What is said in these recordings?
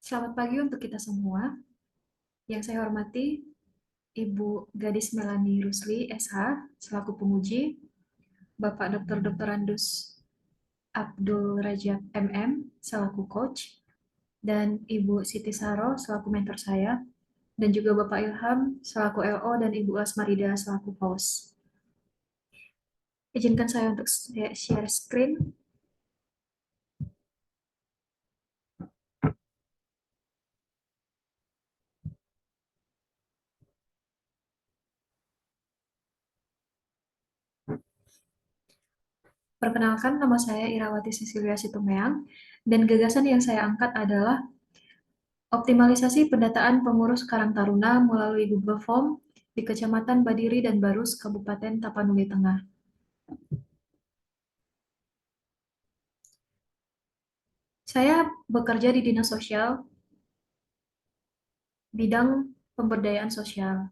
Selamat pagi untuk kita semua. Yang saya hormati Ibu Gadis Melani Rusli, SH, selaku penguji, Bapak Dr. Dr. Andus Abdul Rajab, MM, selaku coach, dan Ibu Siti Saro, selaku mentor saya, dan juga Bapak Ilham, selaku LO, dan Ibu Asmarida, selaku host. Izinkan saya untuk share screen. Perkenalkan, nama saya Irawati Cecilia Situmeang, dan gagasan yang saya angkat adalah optimalisasi pendataan pengurus Karang Taruna melalui Google Form di Kecamatan Badiri dan Barus, Kabupaten Tapanuli Tengah. Saya bekerja di Dinas Sosial, bidang pemberdayaan sosial.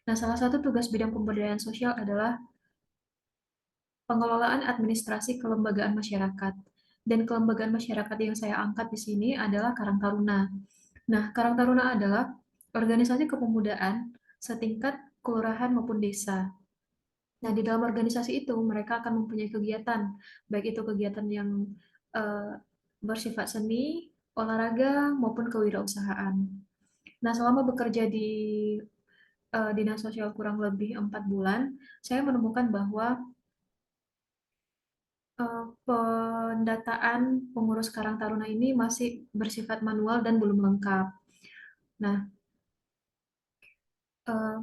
Nah, salah satu tugas bidang pemberdayaan sosial adalah pengelolaan administrasi kelembagaan masyarakat. Dan kelembagaan masyarakat yang saya angkat di sini adalah Karang Taruna. Nah, Karang Taruna adalah organisasi kepemudaan setingkat kelurahan maupun desa. Nah, di dalam organisasi itu mereka akan mempunyai kegiatan, baik itu kegiatan yang eh, bersifat seni, olahraga, maupun kewirausahaan. Nah, selama bekerja di Dinas Sosial kurang lebih 4 bulan, saya menemukan bahwa pendataan pengurus Karang Taruna ini masih bersifat manual dan belum lengkap. Nah, eh,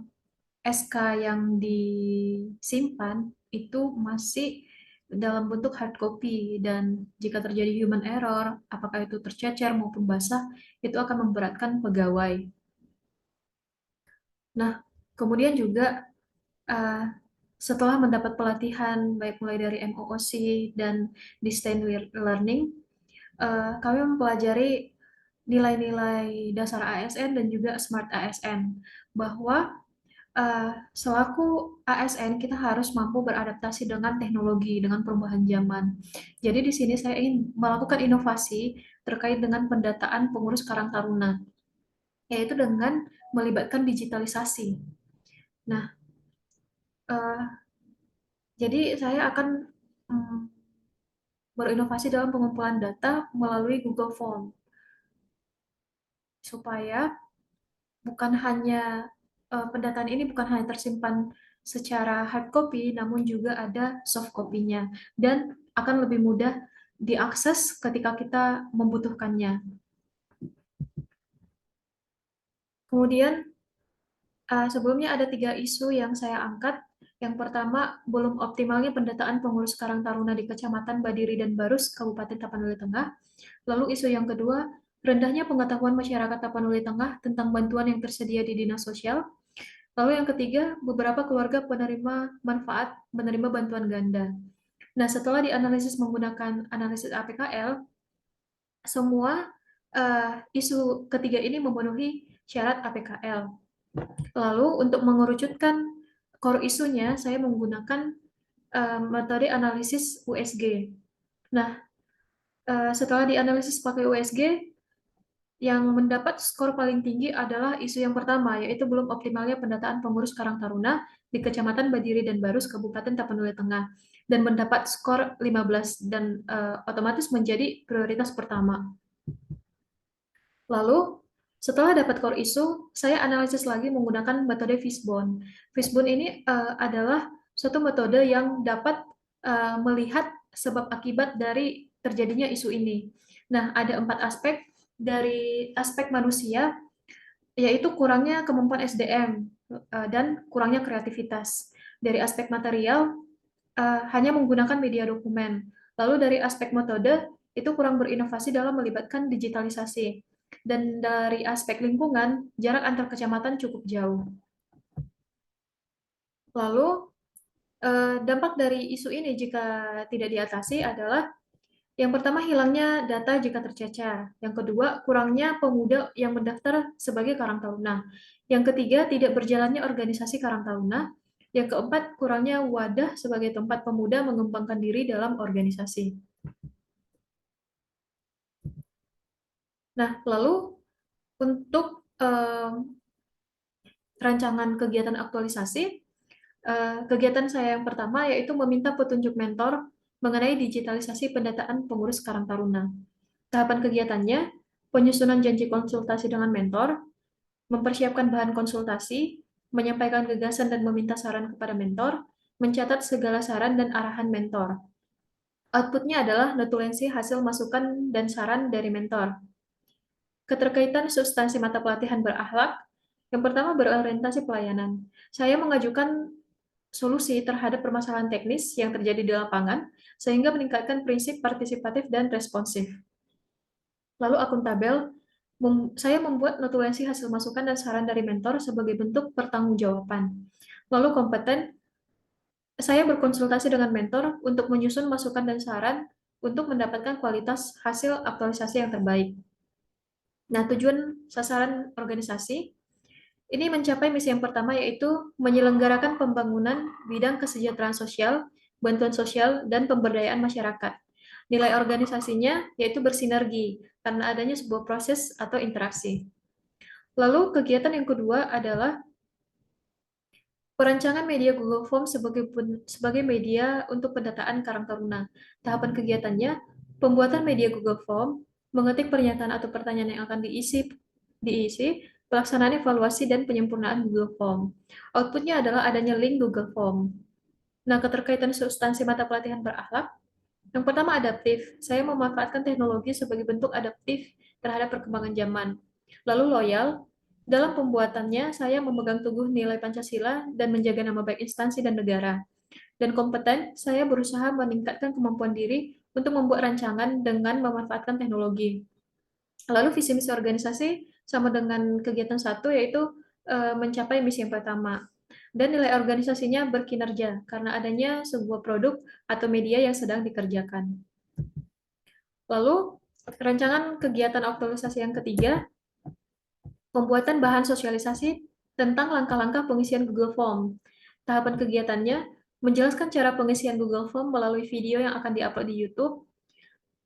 SK yang disimpan itu masih dalam bentuk hard copy dan jika terjadi human error, apakah itu tercecer maupun basah, itu akan memberatkan pegawai. Nah, kemudian juga eh, setelah mendapat pelatihan baik mulai dari MOOC dan Distance Learning, kami mempelajari nilai-nilai dasar ASN dan juga Smart ASN bahwa selaku ASN kita harus mampu beradaptasi dengan teknologi, dengan perubahan zaman. Jadi di sini saya ingin melakukan inovasi terkait dengan pendataan pengurus Karang Taruna, yaitu dengan melibatkan digitalisasi. Nah, eh, jadi saya akan mm, berinovasi dalam pengumpulan data melalui Google Form supaya bukan hanya pendataan ini bukan hanya tersimpan secara hard copy, namun juga ada soft copy-nya dan akan lebih mudah diakses ketika kita membutuhkannya. Kemudian sebelumnya ada 3 isu yang saya angkat. Yang pertama, belum optimalnya pendataan pengurus Karang Taruna di Kecamatan Badiri dan Barus, Kabupaten Tapanuli Tengah. Lalu isu yang kedua, rendahnya pengetahuan masyarakat Tapanuli Tengah tentang bantuan yang tersedia di Dinas Sosial. Lalu yang ketiga, beberapa keluarga penerima manfaat menerima bantuan ganda. Nah, setelah dianalisis menggunakan analisis APKL, semua isu ketiga ini memenuhi syarat APKL. Lalu untuk mengerucutkan core isunya, saya menggunakan metode analisis USG. Nah, setelah dianalisis pakai USG, yang mendapat skor paling tinggi adalah isu yang pertama, yaitu belum optimalnya pendataan pengurus Karang Taruna di Kecamatan Badiri dan Barus, Kabupaten Tapanuli Tengah, dan mendapat skor 15 dan otomatis menjadi prioritas pertama. Lalu, setelah dapat core isu, saya analisis lagi menggunakan metode Fishbone. Fishbone ini adalah suatu metode yang dapat melihat sebab akibat dari terjadinya isu ini. Nah, ada 4 aspek. Dari aspek manusia, yaitu kurangnya kemampuan SDM dan kurangnya kreativitas. Dari aspek material, hanya menggunakan media dokumen. Lalu dari aspek metode, itu kurang berinovasi dalam melibatkan digitalisasi. Dan dari aspek lingkungan, jarak antar kecamatan cukup jauh. Lalu, dampak dari isu ini jika tidak diatasi adalah yang pertama, hilangnya data jika tercecer. Yang kedua, kurangnya pemuda yang mendaftar sebagai Karang Taruna. Yang ketiga, tidak berjalannya organisasi Karang Taruna. Yang keempat, kurangnya wadah sebagai tempat pemuda mengembangkan diri dalam organisasi. Nah, lalu Untuk rancangan kegiatan aktualisasi, kegiatan saya yang pertama yaitu meminta petunjuk mentor mengenai digitalisasi pendataan pengurus Karang Taruna. Tahapan kegiatannya, penyusunan janji konsultasi dengan mentor, mempersiapkan bahan konsultasi, menyampaikan gagasan dan meminta saran kepada mentor, mencatat segala saran dan arahan mentor. Outputnya adalah notulensi hasil masukan dan saran dari mentor. Keterkaitan substansi mata pelatihan berakhlak, yang pertama berorientasi pelayanan. Saya mengajukan solusi terhadap permasalahan teknis yang terjadi di lapangan, sehingga meningkatkan prinsip partisipatif dan responsif. Lalu akuntabel, saya membuat notulensi hasil masukan dan saran dari mentor sebagai bentuk pertanggungjawaban. Lalu kompeten, saya berkonsultasi dengan mentor untuk menyusun masukan dan saran untuk mendapatkan kualitas hasil aktualisasi yang terbaik. Nah, tujuan sasaran organisasi ini mencapai misi yang pertama yaitu menyelenggarakan pembangunan bidang kesejahteraan sosial, bantuan sosial, dan pemberdayaan masyarakat. Nilai organisasinya yaitu bersinergi karena adanya sebuah proses atau interaksi. Lalu kegiatan yang kedua adalah perancangan media Google Form sebagai media untuk pendataan Karang Taruna. Tahapan kegiatannya, pembuatan media Google Form, mengetik pernyataan atau pertanyaan yang akan diisi, pelaksanaan evaluasi dan penyempurnaan Google Form. Outputnya adalah adanya link Google Form. Nah, keterkaitan substansi mata pelatihan berakhlak, yang pertama adaptif. Saya memanfaatkan teknologi sebagai bentuk adaptif terhadap perkembangan zaman. Lalu loyal, dalam pembuatannya saya memegang teguh nilai Pancasila dan menjaga nama baik instansi dan negara. Dan kompeten, saya berusaha meningkatkan kemampuan diri untuk membuat rancangan dengan memanfaatkan teknologi. Lalu visi misi organisasi sama dengan kegiatan satu yaitu mencapai misi yang pertama. Dan nilai organisasinya berkinerja karena adanya sebuah produk atau media yang sedang dikerjakan. Lalu, rancangan kegiatan aktualisasi yang ketiga, pembuatan bahan sosialisasi tentang langkah-langkah pengisian Google Form. Tahapan kegiatannya, menjelaskan cara pengisian Google Form melalui video yang akan diupload di YouTube,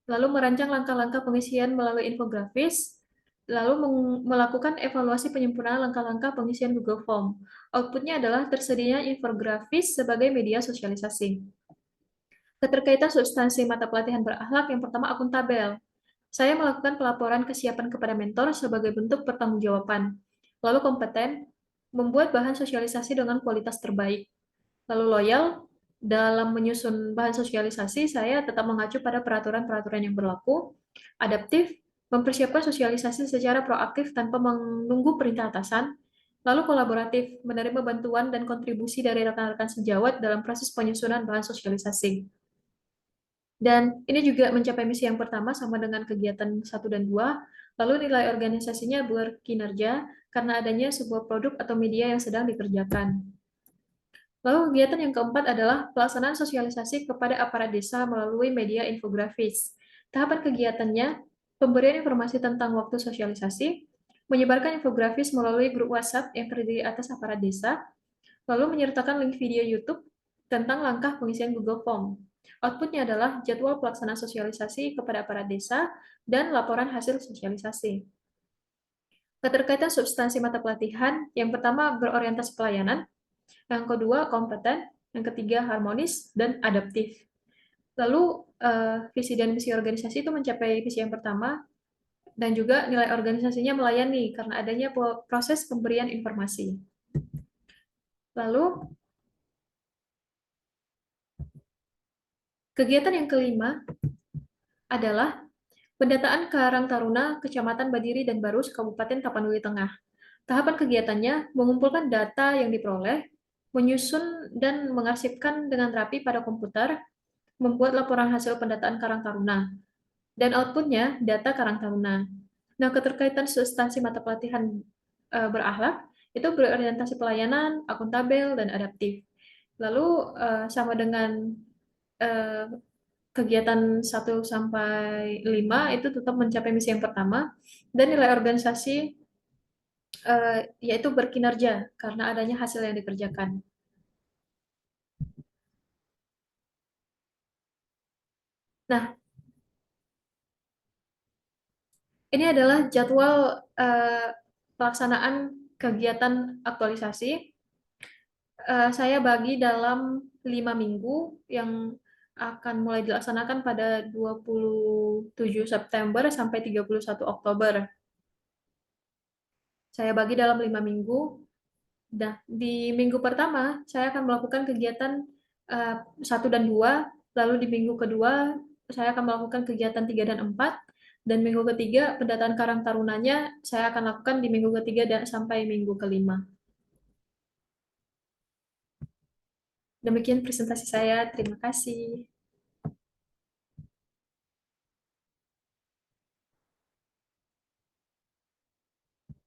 lalu merancang langkah-langkah pengisian melalui infografis, lalu melakukan evaluasi penyempurnaan langkah-langkah pengisian Google Form. Outputnya adalah tersedianya infografis sebagai media sosialisasi. Keterkaitan substansi mata pelatihan berakhlak yang pertama akuntabel. Saya melakukan pelaporan kesiapan kepada mentor sebagai bentuk pertanggungjawaban. Lalu kompeten, membuat bahan sosialisasi dengan kualitas terbaik. Lalu loyal, dalam menyusun bahan sosialisasi, saya tetap mengacu pada peraturan-peraturan yang berlaku. Adaptif, mempersiapkan sosialisasi secara proaktif tanpa menunggu perintah atasan. Lalu kolaboratif, menerima bantuan dan kontribusi dari rekan-rekan sejawat dalam proses penyusunan bahan sosialisasi. Dan ini juga mencapai misi yang pertama sama dengan kegiatan satu dan 2. Lalu nilai organisasinya berkinerja karena adanya sebuah produk atau media yang sedang dikerjakan. Lalu kegiatan yang keempat adalah pelaksanaan sosialisasi kepada aparat desa melalui media infografis. Tahapan kegiatannya, pemberian informasi tentang waktu sosialisasi, menyebarkan infografis melalui grup WhatsApp yang terdiri atas aparat desa, lalu menyertakan link video YouTube tentang langkah pengisian Google Form. Outputnya adalah jadwal pelaksanaan sosialisasi kepada aparat desa dan laporan hasil sosialisasi. Keterkaitan substansi mata pelatihan, yang pertama berorientasi pelayanan, yang kedua kompeten, yang ketiga harmonis, dan adaptif. Lalu visi dan misi organisasi itu mencapai visi yang pertama, dan juga nilai organisasinya melayani karena adanya proses pemberian informasi. Lalu kegiatan yang kelima adalah pendataan Karang Taruna, Kecamatan Badiri dan Barus, Kabupaten Tapanuli Tengah. Tahapan kegiatannya mengumpulkan data yang diperoleh, menyusun dan mengarsipkan dengan rapi pada komputer, membuat laporan hasil pendataan Karang Taruna, dan outputnya data Karang Taruna. Nah, keterkaitan substansi mata pelatihan berakhlak itu berorientasi pelayanan, akuntabel, dan adaptif. Lalu sama dengan eh, kegiatan 1 sampai 5 itu tetap mencapai misi yang pertama, dan nilai organisasi yaitu berkinerja karena adanya hasil yang dikerjakan. Nah, Ini adalah jadwal pelaksanaan kegiatan aktualisasi. Saya bagi dalam 5 minggu yang akan mulai dilaksanakan pada 27 September sampai 31 Oktober. Saya bagi dalam 5 minggu. Nah, di minggu pertama, saya akan melakukan kegiatan 1 dan 2, lalu di minggu kedua, saya akan melakukan kegiatan 3 dan 4, dan minggu ketiga, pendataan Karang Tarunanya, saya akan lakukan di minggu ketiga dan sampai minggu kelima. Demikian presentasi saya, terima kasih.